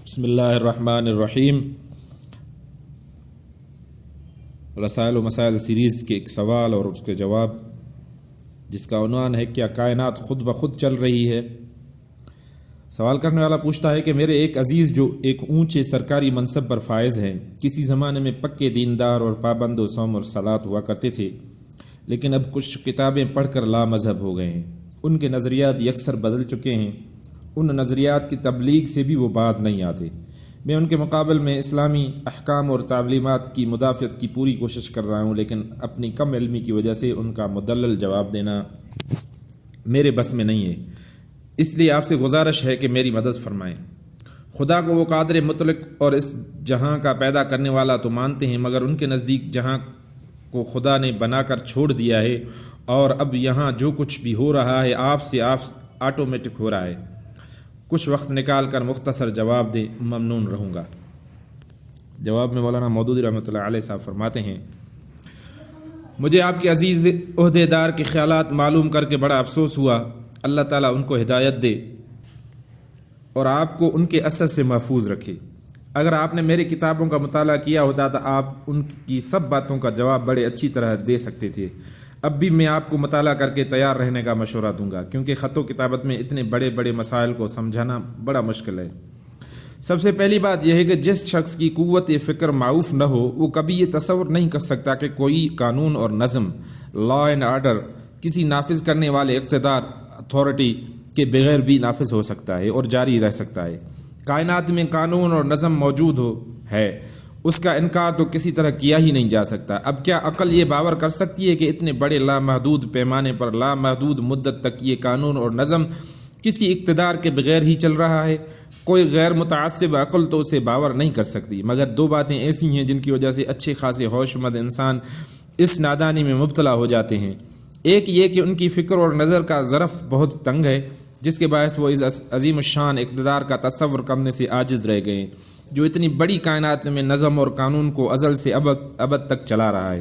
بسم اللہ الرحمن الرحیم۔ رسائل و مسائل سیریز کے ایک سوال اور اس کے جواب، جس کا عنوان ہے کیا کائنات خود بخود چل رہی ہے؟ سوال کرنے والا پوچھتا ہے کہ میرے ایک عزیز جو ایک اونچے سرکاری منصب پر فائز ہیں، کسی زمانے میں پکے دیندار اور پابند و صوم اور صلات ہوا کرتے تھے، لیکن اب کچھ کتابیں پڑھ کر لا مذہب ہو گئے ہیں۔ ان کے نظریات یکسر بدل چکے ہیں، ان نظریات کی تبلیغ سے بھی وہ باز نہیں آتے۔ میں ان کے مقابل میں اسلامی احکام اور تعلیمات کی مدافعت کی پوری کوشش کر رہا ہوں، لیکن اپنی کم علمی کی وجہ سے ان کا مدلل جواب دینا میرے بس میں نہیں ہے۔ اس لیے آپ سے گزارش ہے کہ میری مدد فرمائیں۔ خدا کو وہ قادر مطلق اور اس جہاں کا پیدا کرنے والا تو مانتے ہیں، مگر ان کے نزدیک جہاں کو خدا نے بنا کر چھوڑ دیا ہے، اور اب یہاں جو کچھ بھی ہو رہا ہے آپ سے آٹومیٹک ہو رہا ہے۔ کچھ وقت نکال کر مختصر جواب دے، ممنون رہوں گا۔ جواب میں مولانا مودودی رحمۃ اللہ علیہ صاحب فرماتے ہیں، مجھے آپ کے عزیز عہدے دار کے خیالات معلوم کر کے بڑا افسوس ہوا۔ اللہ تعالیٰ ان کو ہدایت دے اور آپ کو ان کے اثر سے محفوظ رکھے۔ اگر آپ نے میری کتابوں کا مطالعہ کیا ہوتا تو آپ ان کی سب باتوں کا جواب بڑے اچھی طرح دے سکتے تھے۔ اب بھی میں آپ کو مطالعہ کر کے تیار رہنے کا مشورہ دوں گا، کیونکہ خط و کتابت میں اتنے بڑے بڑے مسائل کو سمجھانا بڑا مشکل ہے۔ سب سے پہلی بات یہ ہے کہ جس شخص کی قوت فکر معروف نہ ہو، وہ کبھی یہ تصور نہیں کر سکتا کہ کوئی قانون اور نظم، لا اینڈ آرڈر، کسی نافذ کرنے والے اقتدار، اتھارٹی کے بغیر بھی نافذ ہو سکتا ہے اور جاری رہ سکتا ہے۔ کائنات میں قانون اور نظم موجود ہے، اس کا انکار تو کسی طرح کیا ہی نہیں جا سکتا۔ اب کیا عقل یہ باور کر سکتی ہے کہ اتنے بڑے لامحدود پیمانے پر لامحدود مدت تک یہ قانون اور نظم کسی اقتدار کے بغیر ہی چل رہا ہے؟ کوئی غیر متعصب عقل تو اسے باور نہیں کر سکتی، مگر دو باتیں ایسی ہیں جن کی وجہ سے اچھے خاصے ہوش مند انسان اس نادانی میں مبتلا ہو جاتے ہیں۔ ایک یہ کہ ان کی فکر اور نظر کا ظرف بہت تنگ ہے، جس کے باعث وہ اس عظیم الشان اقتدار کا تصور کرنے سے عاجز رہ گئے، جو اتنی بڑی کائنات میں نظم اور قانون کو ازل سے ابد تک چلا رہا ہے۔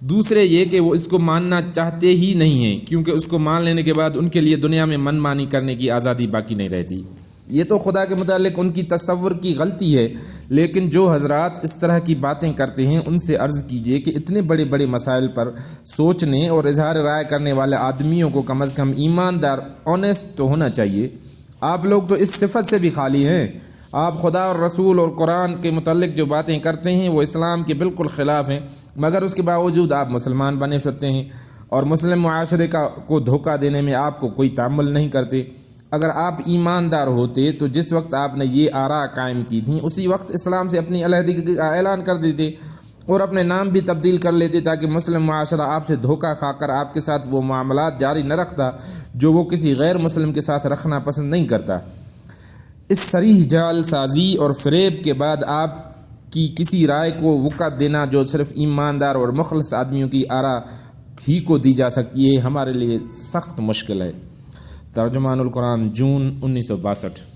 دوسرے یہ کہ وہ اس کو ماننا چاہتے ہی نہیں ہیں، کیونکہ اس کو مان لینے کے بعد ان کے لیے دنیا میں من مانی کرنے کی آزادی باقی نہیں رہتی۔ یہ تو خدا کے متعلق ان کی تصور کی غلطی ہے، لیکن جو حضرات اس طرح کی باتیں کرتے ہیں ان سے عرض کیجئے کہ اتنے بڑے بڑے مسائل پر سوچنے اور اظہار رائے کرنے والے آدمیوں کو کم از کم ایماندار، آنیسٹ تو ہونا چاہیے۔ آپ لوگ تو اس صفت سے بھی خالی ہیں۔ آپ خدا اور رسول اور قرآن کے متعلق جو باتیں کرتے ہیں وہ اسلام کے بالکل خلاف ہیں، مگر اس کے باوجود آپ مسلمان بنے پھرتے ہیں اور مسلم معاشرے کو دھوکہ دینے میں آپ کو کوئی تعمل نہیں کرتے۔ اگر آپ ایماندار ہوتے تو جس وقت آپ نے یہ آراء قائم کی تھیں اسی وقت اسلام سے اپنی علیحدگی کا اعلان کر دیتے اور اپنے نام بھی تبدیل کر لیتے، تاکہ مسلم معاشرہ آپ سے دھوکہ کھا کر آپ کے ساتھ وہ معاملات جاری نہ رکھتا جو وہ کسی غیر مسلم کے ساتھ رکھنا پسند نہیں کرتا۔ اس صریح جعل سازی اور فریب کے بعد آپ کی کسی رائے کو وقعت دینا جو صرف ایماندار اور مخلص آدمیوں کی آراء ہی کو دی جا سکتی ہے، ہمارے لیے سخت مشکل ہے۔ ترجمان القرآن، جون 1962۔